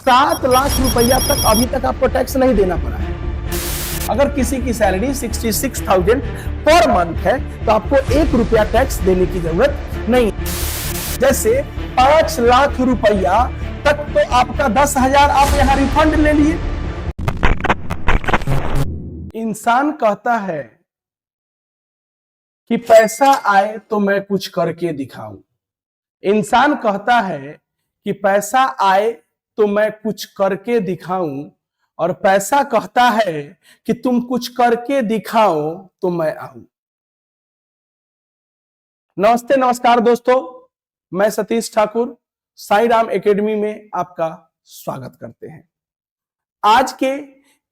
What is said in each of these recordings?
7 लाख रुपया तक अभी तक आपको टैक्स नहीं देना पड़ा है। अगर किसी की सैलरी 66,000 पर मंथ है तो आपको 1 रुपया टैक्स देने की जरूरत नहीं। जैसे 5 लाख रुपया तक तो आपका 10,000 आप यहां रिफंड ले लिए। इंसान कहता है कि पैसा आए तो मैं कुछ करके दिखाऊं। इंसान कहता है कि पैसा आए तो मैं कुछ करके दिखाऊं, और पैसा कहता है कि तुम कुछ करके दिखाओ तो मैं आऊं। नमस्ते नमस्कार दोस्तों, मैं सतीश ठाकुर साईं राम एकेडमी में आपका स्वागत करते हैं। आज के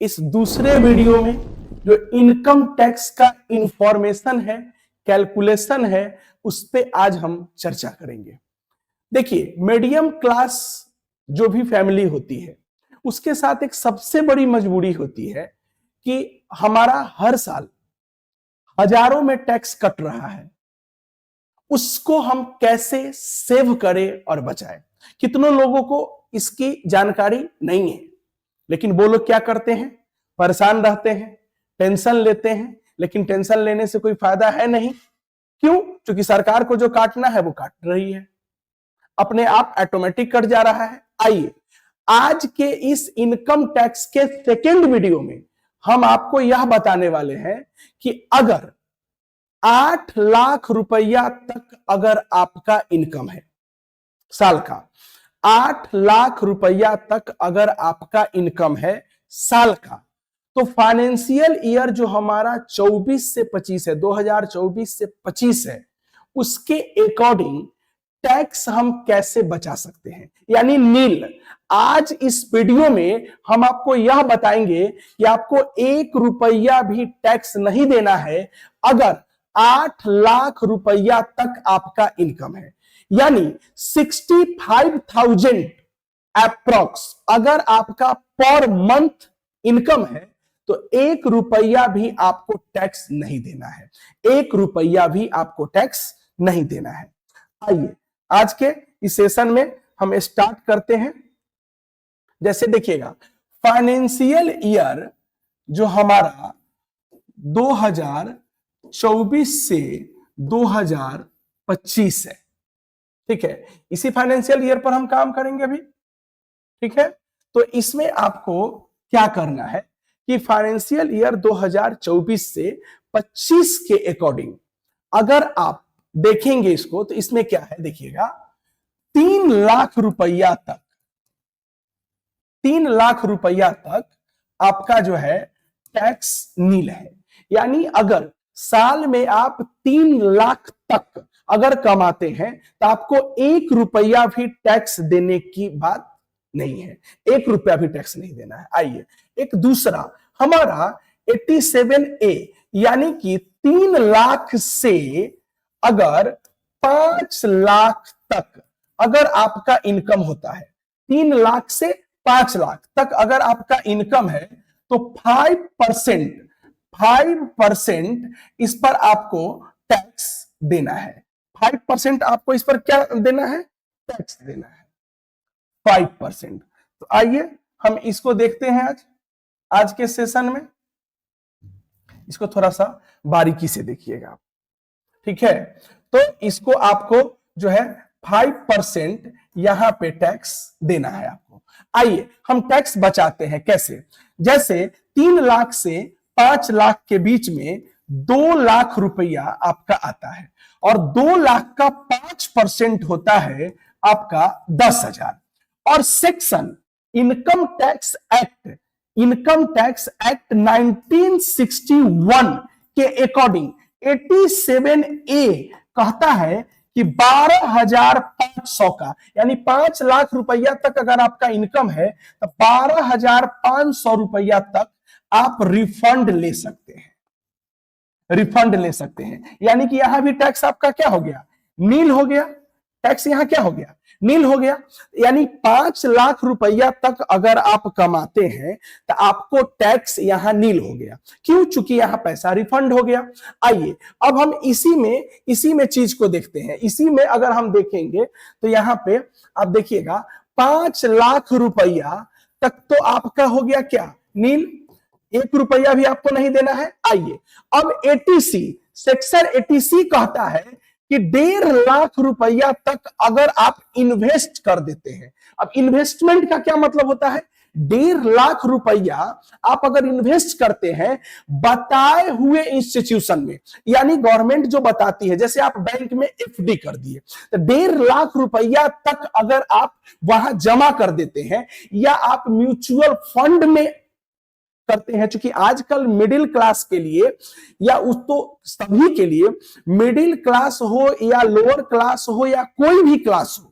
इस दूसरे वीडियो में जो इनकम टैक्स का इंफॉर्मेशन है, कैलकुलेशन है, उस पे आज हम चर्चा करेंगे। देखिए, मीडियम क्लास जो भी फैमिली होती है उसके साथ एक सबसे बड़ी मजबूरी होती है कि हमारा हर साल हजारों में टैक्स कट रहा है, उसको हम कैसे सेव करें और बचाएं। कितनों लोगों को इसकी जानकारी नहीं है, लेकिन वो लोग क्या करते हैं, परेशान रहते हैं, टेंशन लेते हैं, लेकिन टेंशन लेने से कोई फायदा है नहीं। क्यों? क्योंकि सरकार को जो काटना है वो काट रही है, अपने आप ऑटोमेटिक कट जा रहा है। आइए आज के इस इनकम टैक्स के सेकेंड वीडियो में हम आपको यह बताने वाले हैं कि अगर 8 लाख रुपया तक अगर आपका इनकम है साल का, 8 लाख रुपया तक अगर आपका इनकम है साल का, तो फाइनेंशियल ईयर जो हमारा 24 से 25 है, 2024 से 25 है, उसके अकॉर्डिंग टैक्स हम कैसे बचा सकते हैं, यानी नील। आज इस वीडियो में हम आपको यह बताएंगे कि आपको 1 रुपया भी टैक्स नहीं देना है अगर 8 लाख रुपया तक आपका इनकम है, यानी 65,000 अप्रॉक्स अगर आपका पर मंथ इनकम है तो 1 रुपया भी आपको टैक्स नहीं देना है। 1 रुपया भी आपको टैक्स नहीं देना है। आइए आज के इस सेशन में हम स्टार्ट करते हैं। जैसे देखिएगा, फाइनेंशियल ईयर जो हमारा 2024 से 2025 है, ठीक है, इसी फाइनेंशियल ईयर पर हम काम करेंगे अभी, ठीक है। तो इसमें आपको क्या करना है कि फाइनेंशियल ईयर 2024 से 25 के अकॉर्डिंग अगर आप देखेंगे इसको, तो इसमें क्या है देखिएगा, 3 लाख रुपया तक, 3 लाख रुपया तक आपका जो है टैक्स नील है। यानी अगर साल में आप 3 लाख तक अगर कमाते हैं तो आपको 1 रुपया भी टैक्स देने की बात नहीं है, 1 रुपया भी टैक्स नहीं देना है। आइए एक दूसरा हमारा 87A, यानी कि 3 लाख से अगर 5 लाख तक अगर आपका इनकम होता है, 3 लाख से 5 लाख तक अगर आपका इनकम है तो 5% इस पर आपको टैक्स देना है। 5% आपको इस पर क्या देना है, टैक्स देना है, 5%। तो आइए हम इसको देखते हैं आज के सेशन में। इसको थोड़ा सा बारीकी से देखिएगा आप, ठीक है। तो इसको आपको जो है 5% यहां पे टैक्स देना है आपको। आइए हम टैक्स बचाते हैं कैसे। जैसे 3 लाख से 5 लाख के बीच में 2 लाख रुपया आपका आता है, और 2 लाख का 5% होता है आपका 10,000। और सेक्शन इनकम टैक्स एक्ट 1961 के अकॉर्डिंग 87A कहता है कि 12,500 का, यानी 5 लाख रुपया तक अगर आपका इनकम है तो 12,500 रुपया तक आप रिफंड ले सकते हैं, रिफंड ले सकते हैं। यानी कि यहां भी टैक्स आपका क्या हो गया, नील हो गया। टैक्स यहां क्या हो गया, नील हो गया। यानी 5 लाख रुपया तक अगर आप कमाते हैं तो आपको टैक्स यहां नील हो गया। क्यों? चूंकि यहां पैसा रिफंड हो गया। आइए अब हम इसी में चीज को देखते हैं। इसी में अगर हम देखेंगे तो यहां पे आप देखिएगा 5 लाख रुपया तक तो आपका हो गया क्या, नील। 1 रुपया भी आपको नहीं देना है। आइए अब एटीसी, सेक्शन एटीसी कहता है कि 1.5 लाख रुपया तक अगर आप इन्वेस्ट कर देते हैं। अब इन्वेस्टमेंट का क्या मतलब होता है, 1.5 लाख रुपया आप अगर इन्वेस्ट करते हैं बताए हुए इंस्टीट्यूशन में, यानी गवर्नमेंट जो बताती है, जैसे आप बैंक में एफडी कर दिए, तो 1.5 लाख रुपया तक अगर आप वहां जमा कर देते हैं, या आप म्यूचुअल फंड में करते हैं। क्योंकि आजकल मिडिल क्लास के लिए, या उस तो सभी के लिए, मिडिल क्लास हो या लोअर क्लास हो या कोई भी क्लास हो,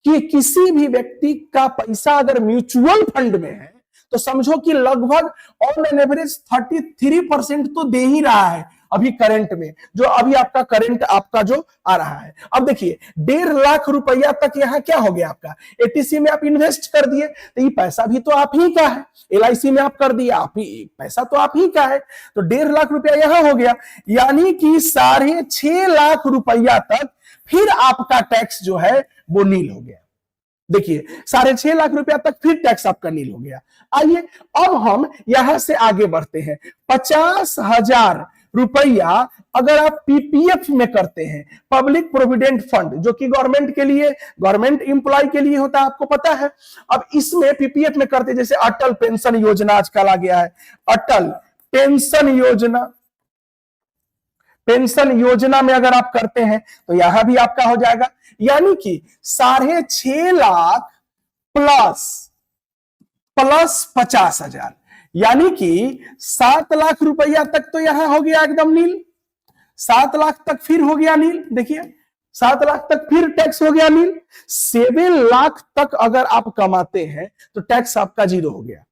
कि किसी भी व्यक्ति का पैसा अगर म्यूचुअल फंड में है तो समझो कि लगभग ऑन एन एवरेज 33% तो दे ही रहा है अभी करंट में, जो अभी आपका करंट आपका जो आ रहा है। अब देखिए 1.5 लाख रुपया तक यहां क्या हो गया आपका, एटीसी में आप इन्वेस्ट कर दिए, तो ये पैसा भी तो आप ही का है। एलआईसी में आप कर दिया, आप ही पैसा तो आप ही का है, तो 1.5 लाख रुपया यहां हो गया, यानी कि 6.5 लाख रुपया तक फिर आपका टैक्स जो है वो नील हो गया। देखिए 6.5 लाख रुपया तक फिर टैक्स आपका नील हो गया। आइए अब हम यहां से आगे बढ़ते हैं। 50,000 रुपया अगर आप पीपीएफ में करते हैं, पब्लिक प्रोविडेंट फंड, जो कि गवर्नमेंट के लिए, गवर्नमेंट एम्प्लॉय के लिए होता है, आपको पता है। अब इसमें पीपीएफ में करते, जैसे अटल पेंशन योजना आजकल आ गया है, अटल पेंशन योजना, पेंशन योजना में अगर आप करते हैं तो यहां भी आपका हो जाएगा, यानी कि 6.5 लाख प्लस 50,000, यानी कि 7 लाख रुपया तक तो यहां हो गया एकदम नील। 7 लाख तक फिर हो गया नील। देखिए 7 लाख तक फिर टैक्स हो गया नील। 7 लाख तक अगर आप कमाते हैं तो टैक्स आपका 0 हो गया।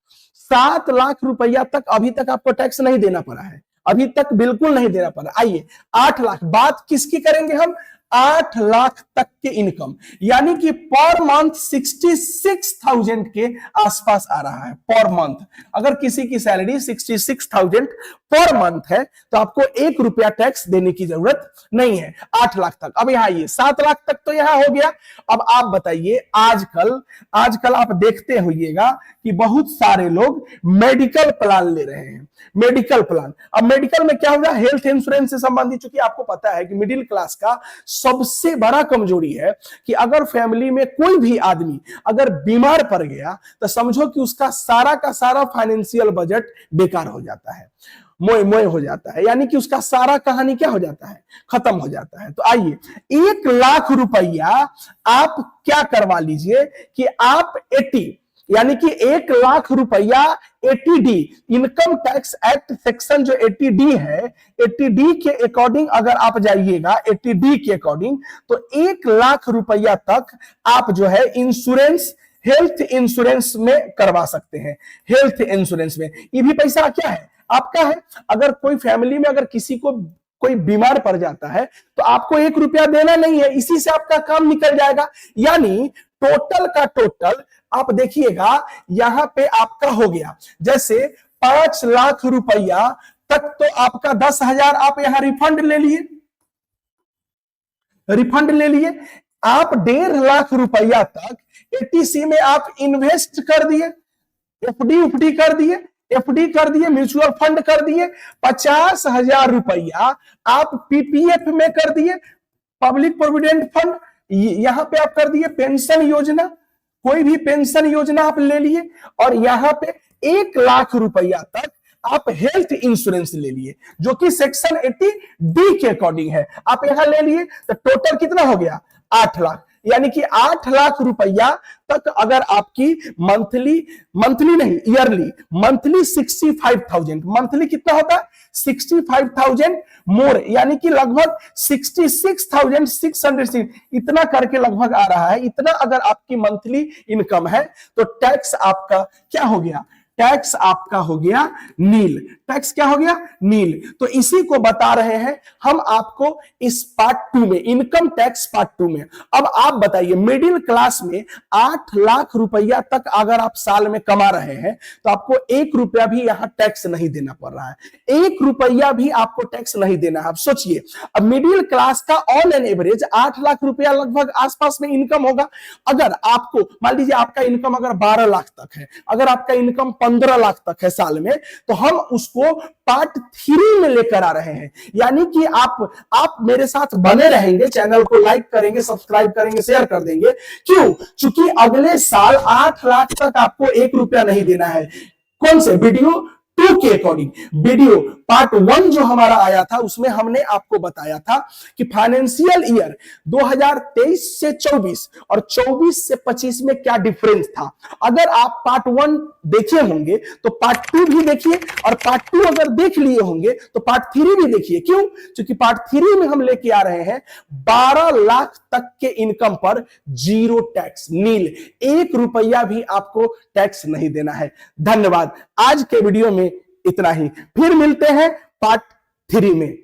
7 लाख रुपया तक अभी तक आपको टैक्स नहीं देना पड़ा है, अभी तक बिल्कुल नहीं देना पड़ा। आइए 8 लाख, बात किसकी करेंगे हम, 8 लाख तक के इनकम, यानी कि पर मंथ 66,000 के आसपास आ रहा है पर मंथ। अगर किसी की सैलरी 66,000 पर मंथ है तो आपको 1 रुपया टैक्स देने की जरूरत नहीं है। 8 लाख तक। अब यहां ये 7 लाख तक तो यहां हो गया। अब आप बताइए, आजकल आप देखते होइएगा कि बहुत सारे लोग मेडिकल प्लान ले रहे हैं। मेडिकल प्लान, अब मेडिकल में क्या होगा, हेल्थ इंश्योरेंस से संबंधित, चूंकि आपको पता है कि मिडिल क्लास का सबसे बड़ा कमजोरी है कि अगर फैमिली में कोई भी आदमी अगर बीमार पड़ गया तो समझो कि उसका सारा का सारा फाइनेंशियल बजट बेकार हो जाता है, मोए मोए हो जाता है, यानी कि उसका सारा कहानी क्या हो जाता है, खत्म हो जाता है। तो आइए 1 लाख रुपया आप क्या करवा लीजिए कि आप 80, यानी कि 1 लाख रुपया 80D, income tax act section जो 80D है, 80D के अकॉर्डिंग अगर आप जाइएगा, 80D के अकॉर्डिंग, तो 1 लाख रुपया तक आप जो है इंश्योरेंस, हेल्थ इंश्योरेंस में करवा सकते हैं। हेल्थ इंश्योरेंस में ये भी पैसा क्या है, आपका है। अगर कोई फैमिली में अगर किसी को कोई बीमार पड़ जाता है तो आपको 1 रुपया देना नहीं है, इसी से आपका काम निकल जाएगा। यानी टोटल का टोटल आप देखिएगा यहां पे आपका हो गया, जैसे 5 लाख रुपया तक तो आपका 10,000 आप यहां रिफंड ले लिए, आप 1.5 लाख रुपया तक एटीसी में आप इन्वेस्ट कर दिए, एफडी कर दिए, म्यूचुअल फंड कर दिए। 50,000 रुपया आप पीपीएफ में कर दिए, पब्लिक प्रोविडेंट फंड, यहां पे आप कर दिए पेंशन योजना, कोई भी पेंशन योजना आप ले लिए, और यहां पे 1 लाख रुपया तक आप हेल्थ इंश्योरेंस ले लिए, जो कि सेक्शन 80D के अकॉर्डिंग है, आप यहां ले लिए। तो टोटल कितना हो गया, 8 लाख, यानी कि 8 लाख रुपया तक अगर आपकी मंथली नहीं, ईयरली, मंथली 65,000, मंथली कितना होता है 65,000 मोर, यानी कि लगभग 66,600 इतना करके लगभग आ रहा है। इतना अगर आपकी मंथली इनकम है तो टैक्स आपका क्या हो गया, टैक्स आपका हो गया नील। टैक्स क्या हो गया? नील। तो इसी को बता रहे हैं हम आपको इस पार्ट 2 में, इनकम टैक्स पार्ट 2 में। अब आप बताइए, मिडिल क्लास में 8 लाख रुपया तक अगर आप साल में कमा रहे हैं तो आपको 1 रुपया भी यहां टैक्स नहीं देना पड़ रहा है। 1 रुपया भी आपको टैक्स नहीं देना है। आप सोचिए, अब मिडिल क्लास का ऑन एन एवरेज 8 लाख रुपया लगभग आसपास में इनकम होगा। अगर आपको मान लीजिए आपका इनकम अगर 12 लाख तक है, अगर आपका इनकम 15 लाख तक है साल में, तो हम उसको पार्ट 3 में लेकर आ रहे हैं। यानी कि आप मेरे साथ बने रहेंगे, चैनल को लाइक करेंगे, सब्सक्राइब करेंगे, शेयर कर देंगे। क्यों? क्योंकि अगले साल 8 लाख तक आपको 1 रुपया नहीं देना है। कौन से? वीडियो 2 के अकॉर्डिंग। वीडियो पार्ट 1 जो हमारा आया था उसमें हमने आपको बताया था कि फाइनेंशियल ईयर 2023 से 24 और 24 से 25 में क्या डिफरेंस था। अगर आप पार्ट 1 देखे होंगे तो पार्ट 2 भी देखिए, और पार्ट 2 अगर देख लिए होंगे तो पार्ट 3 भी देखिए। क्यों? क्योंकि पार्ट 3 में हम लेके आ रहे हैं 12 लाख तक के इनकम पर जीरो टैक्स, नील। 1 रुपया भी आपको टैक्स नहीं देना है। धन्यवाद। आज के वीडियो में इतना ही, फिर मिलते हैं पार्ट 3 में।